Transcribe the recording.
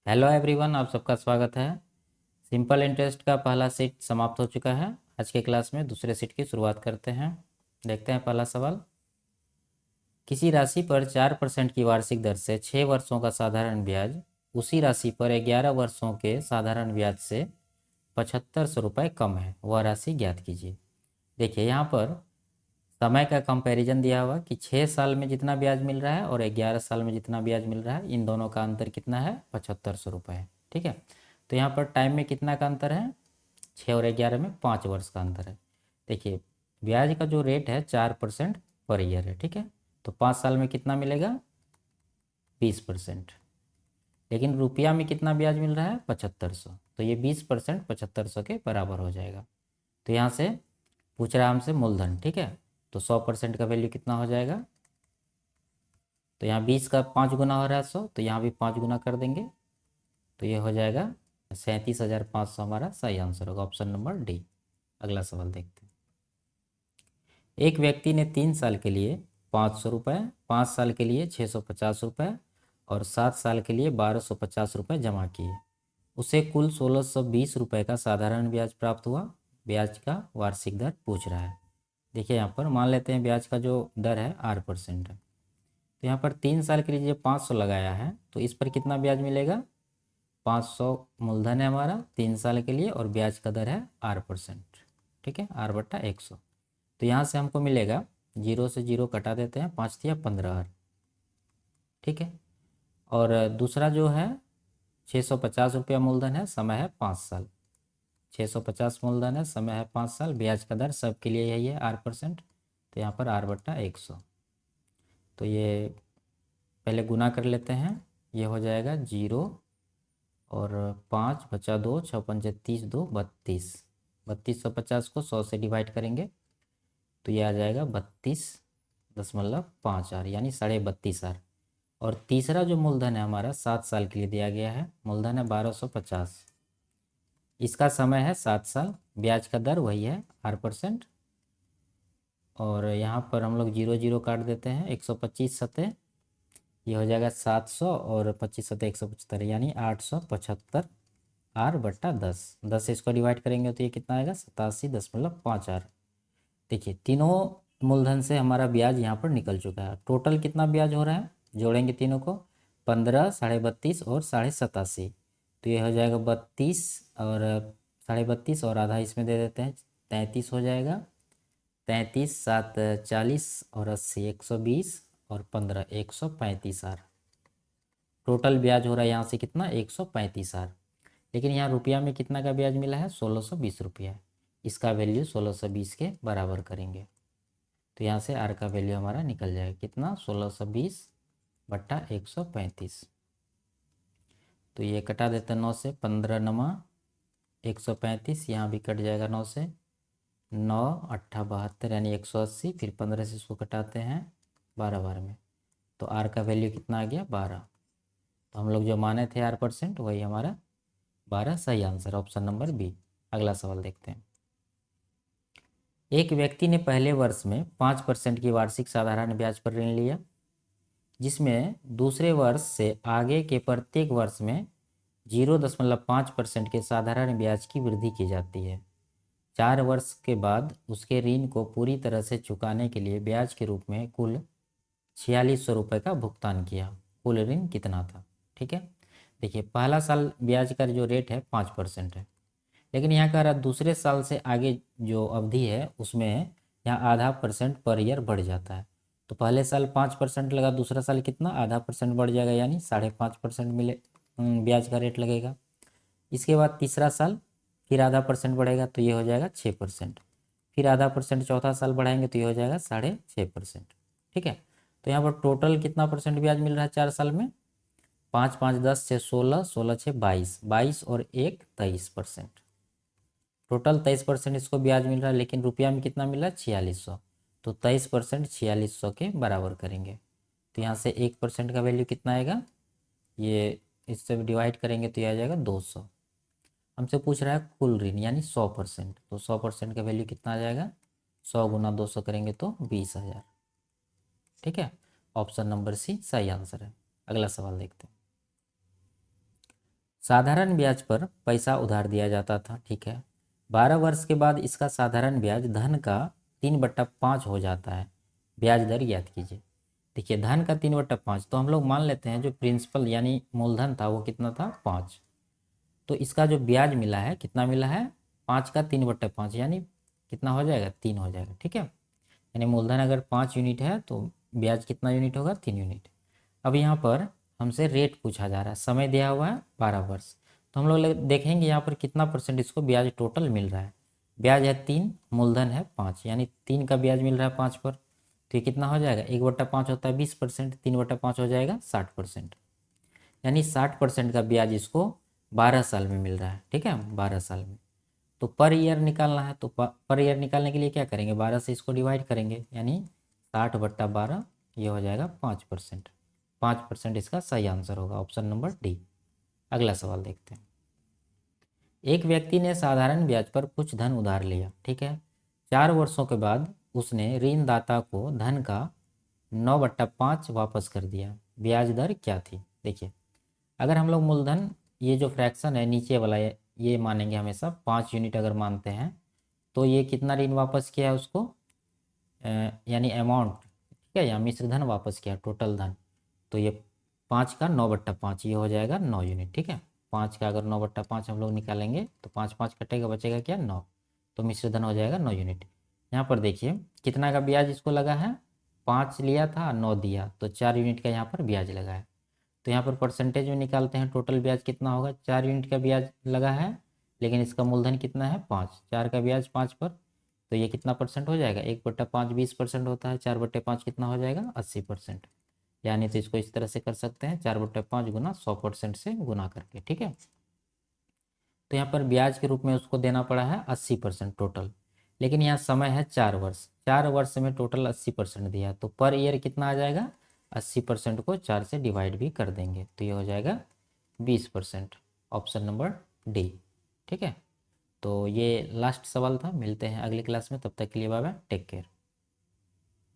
Hello everyone, आप सबका स्वागत है। सिंपल इंटरेस्ट का पहला सेट समाप्त हो चुका है। आज के क्लास में दूसरे सेट की शुरुआत करते हैं। देखते हैं पहला सवाल। किसी राशि पर 4% की वार्षिक दर से 6 वर्षों का साधारण ब्याज उसी राशि पर 11 वर्षों के साधारण ब्याज से 7500 रुपये कम है, वह राशि ज्ञात कीजिए। देखिए यहाँ पर समय का कंपैरिजन दिया हुआ कि 6 साल में जितना ब्याज मिल रहा है और 11 साल में जितना ब्याज मिल रहा है, इन दोनों का अंतर कितना है? 7500 रुपये है। ठीक है, तो यहाँ पर टाइम में कितना का अंतर है? 6 और 11 में 5 वर्ष का अंतर है। देखिए ब्याज का जो रेट है 4% पर ईयर है। ठीक है, तो 5 साल में कितना मिलेगा? 20%। लेकिन रुपया में कितना ब्याज मिल रहा है? 7500। तो ये 20% 7500 के बराबर हो जाएगा। तो यहाँ से पूछ रहा है हमसे मूलधन। ठीक है, तो 100% का वैल्यू कितना हो जाएगा? तो यहाँ 20 का 5 गुना हो रहा है 100, तो यहाँ भी 5 गुना कर देंगे, तो ये हो जाएगा 37,500। हमारा सही आंसर होगा ऑप्शन नंबर डी। अगला सवाल देखते हैं। एक व्यक्ति ने 3 साल के लिए 500 रुपये, 5 साल के लिए 650 रुपये और 7 साल के लिए 1250 रुपये जमा किए। उसे कुल 1620 रुपये का साधारण ब्याज प्राप्त हुआ। ब्याज का वार्षिक दर पूछ रहा है। देखिए यहाँ पर मान लेते हैं ब्याज का जो दर है 8% है। तो यहाँ पर 3 साल के लिए जो 500 लगाया है, तो इस पर कितना ब्याज मिलेगा? 500 मूलधन है हमारा 3 साल के लिए और ब्याज का दर है 8%। ठीक है, 8/100। तो यहाँ से हमको मिलेगा, 0 से 0 कटा देते हैं, 5 या 15। ठीक है, और दूसरा जो है 650 रुपया मूलधन है, समय है 5 साल। 650 मूलधन है, समय है 5 साल, ब्याज का दर सबके लिए यही है 8%। तो यहाँ पर 8/100। तो ये पहले गुना कर लेते हैं, ये हो जाएगा 0 और 5 बचा 2, 6 पंजे 30, 2 32। 3250 को 100 से डिवाइड करेंगे तो ये आ जाएगा 32.5 यानी 32.5। और तीसरा जो मूलधन है हमारा 7 साल के लिए दिया गया है, मूलधन है 1250। इसका समय है 7 साल, ब्याज का दर वही है 8%। और यहाँ पर हम लोग 0 0 काट देते हैं, 125 सतह ये हो जाएगा 700 और 25 सतह 175 यानी 875 R/10। 10 से इसको डिवाइड करेंगे तो ये कितना आएगा? 87.5 R। देखिए तीनों मूलधन से हमारा ब्याज यहाँ पर निकल चुका है। टोटल कितना ब्याज हो रहा है? जोड़ेंगे तीनों को, 15, 32.5 और 87.5। तो ये हो जाएगा 32 और 32.5 और आधा इसमें दे देते हैं, 33 हो जाएगा। 33, 7, 40 और 80 120 और 15 135 R। टोटल ब्याज हो रहा है यहाँ से कितना? 135 R। लेकिन यहाँ रुपया में कितना का ब्याज मिला है? 1620 रुपया। इसका वैल्यू 1620 के बराबर करेंगे तो यहाँ से आर का वैल्यू हमारा निकल जाएगा कितना? 1620/135। तो ये कटा देते हैं 9 से, 15 नमा 135, यहाँ भी कट जाएगा 9 से, 9 8 72 यानी 180। फिर 15 से इसको कटाते हैं 12 बार में, तो आर का वैल्यू कितना आ गया? 12। तो हम लोग जो माने थे 8% वही हमारा 12 सही आंसर, ऑप्शन नंबर बी। अगला सवाल देखते हैं। एक व्यक्ति ने पहले वर्ष में 5% की वार्षिक साधारण ब्याज पर ऋण लिया, जिसमें दूसरे वर्ष से आगे के प्रत्येक वर्ष में 0.5% के साधारण ब्याज की वृद्धि की जाती है। 4 वर्ष के बाद उसके ऋण को पूरी तरह से चुकाने के लिए ब्याज के रूप में कुल 4600 रुपये का भुगतान किया। कुल ऋण कितना था? ठीक है, देखिए पहला साल ब्याज का जो रेट है 5% है, लेकिन यहाँ कह रहा दूसरे साल से आगे जो अवधि है उसमें यहाँ आधा परसेंट पर ईयर बढ़ जाता है। तो पहले साल 5% लगा, दूसरा साल कितना? आधा परसेंट बढ़ जाएगा यानी 5.5% मिले ब्याज का रेट लगेगा। इसके बाद तीसरा साल फिर आधा परसेंट बढ़ेगा तो ये हो जाएगा 6%। फिर आधा परसेंट चौथा साल बढ़ाएंगे तो ये हो जाएगा 6.5%। ठीक है, तो यहाँ पर टोटल कितना परसेंट ब्याज मिल रहा है 4 साल में? 5 5 10 6 16, 16 6 22, 22 और 1 23%। टोटल 23% इसको ब्याज मिल रहा है, लेकिन रुपया में कितना मिल रहा है? 4600। तो 23% 4600 के बराबर करेंगे तो यहाँ से 1% का वैल्यू कितना आएगा? ये इससे डिवाइड करेंगे तो ये आ जाएगा 200। हमसे पूछ रहा है कुल ऋण यानी 100%, तो 100% का वैल्यू कितना आ जाएगा? 100 गुना 200 करेंगे तो 20,000। ठीक है, ऑप्शन नंबर सी सही आंसर है। अगला सवाल देखते हैं। साधारण ब्याज पर पैसा उधार दिया जाता था, ठीक है। 12 वर्ष के बाद इसका साधारण ब्याज धन का 3/5 हो जाता है। ब्याज दर ज्ञात कीजिए। देखिए धन का 3/5, तो हम लोग मान लेते हैं जो प्रिंसिपल यानी मूलधन था वो कितना था 5। तो इसका जो ब्याज मिला है कितना मिला है 5 का 3/5 यानी कितना हो जाएगा 3 हो जाएगा, ठीक है। यानी मूलधन अगर 5 यूनिट है तो ब्याज कितना यूनिट होगा 3 यूनिट। अब यहाँ पर हमसे रेट पूछा जा रहा है, समय दिया हुआ है 12 वर्ष। तो हम लोग देखेंगे यहाँ पर कितना परसेंट इसको ब्याज टोटल मिल रहा है। ब्याज है 3, मूलधन है 5, यानी 3 का ब्याज मिल रहा है 5 पर। तो ये कितना हो जाएगा 1/5 होता है 20%, 3/5 हो जाएगा 60%। यानी 60% का ब्याज इसको 12 साल में मिल रहा है, ठीक है, 12 साल में। तो पर ईयर निकालना है, तो पर ईयर निकालने के लिए क्या करेंगे 12 से इसको डिवाइड करेंगे, यानी 60/12 ये हो जाएगा 5%। 5% इसका सही आंसर होगा, ऑप्शन नंबर डी। अगला सवाल देखते हैं। एक व्यक्ति ने साधारण ब्याज पर कुछ धन उधार लिया, ठीक है। 4 वर्षों के बाद उसने ऋणदाता को धन का 9/5 वापस कर दिया। ब्याज दर क्या थी। देखिए अगर हम लोग मूलधन ये जो फ्रैक्शन है नीचे वाला ये मानेंगे हमेशा 5 यूनिट अगर मानते हैं, तो ये कितना ऋण वापस किया है उसको यानी अमाउंट, ठीक है, या मिश्र धन वापस किया टोटल धन। तो ये 5 का 9/5 ये हो जाएगा 9 यूनिट, ठीक है। 5 का अगर 9/5 हम लोग निकालेंगे तो 5 5 कटेगा बचेगा क्या 9, तो मिश्र धन हो जाएगा 9 यूनिट। यहाँ पर देखिए कितना का ब्याज इसको लगा है 5 लिया था 9 दिया, तो 4 यूनिट का यहाँ पर ब्याज लगा है। तो यहाँ पर परसेंटेज में निकालते हैं टोटल ब्याज कितना होगा, 4 यूनिट का ब्याज लगा है लेकिन इसका मूलधन कितना है 5, 4 का ब्याज 5 पर, तो ये कितना परसेंट हो जाएगा 1/5 20% होता है, 4/5 कितना हो जाएगा 80%। यानी तो इसको इस तरह से कर सकते हैं 4/5 गुना 100% से गुना करके, ठीक है। तो यहाँ पर ब्याज के रूप में उसको देना पड़ा है 80% टोटल, लेकिन यहाँ समय है 4 वर्ष, 4 वर्ष में टोटल 80% दिया, तो पर ईयर कितना आ जाएगा 80% को 4 से डिवाइड भी कर देंगे, तो ये हो जाएगा 20%, ऑप्शन नंबर डी, ठीक है। तो ये लास्ट सवाल था, मिलते हैं अगली क्लास में, तब तक के लिए बाय बाय, टेक केयर।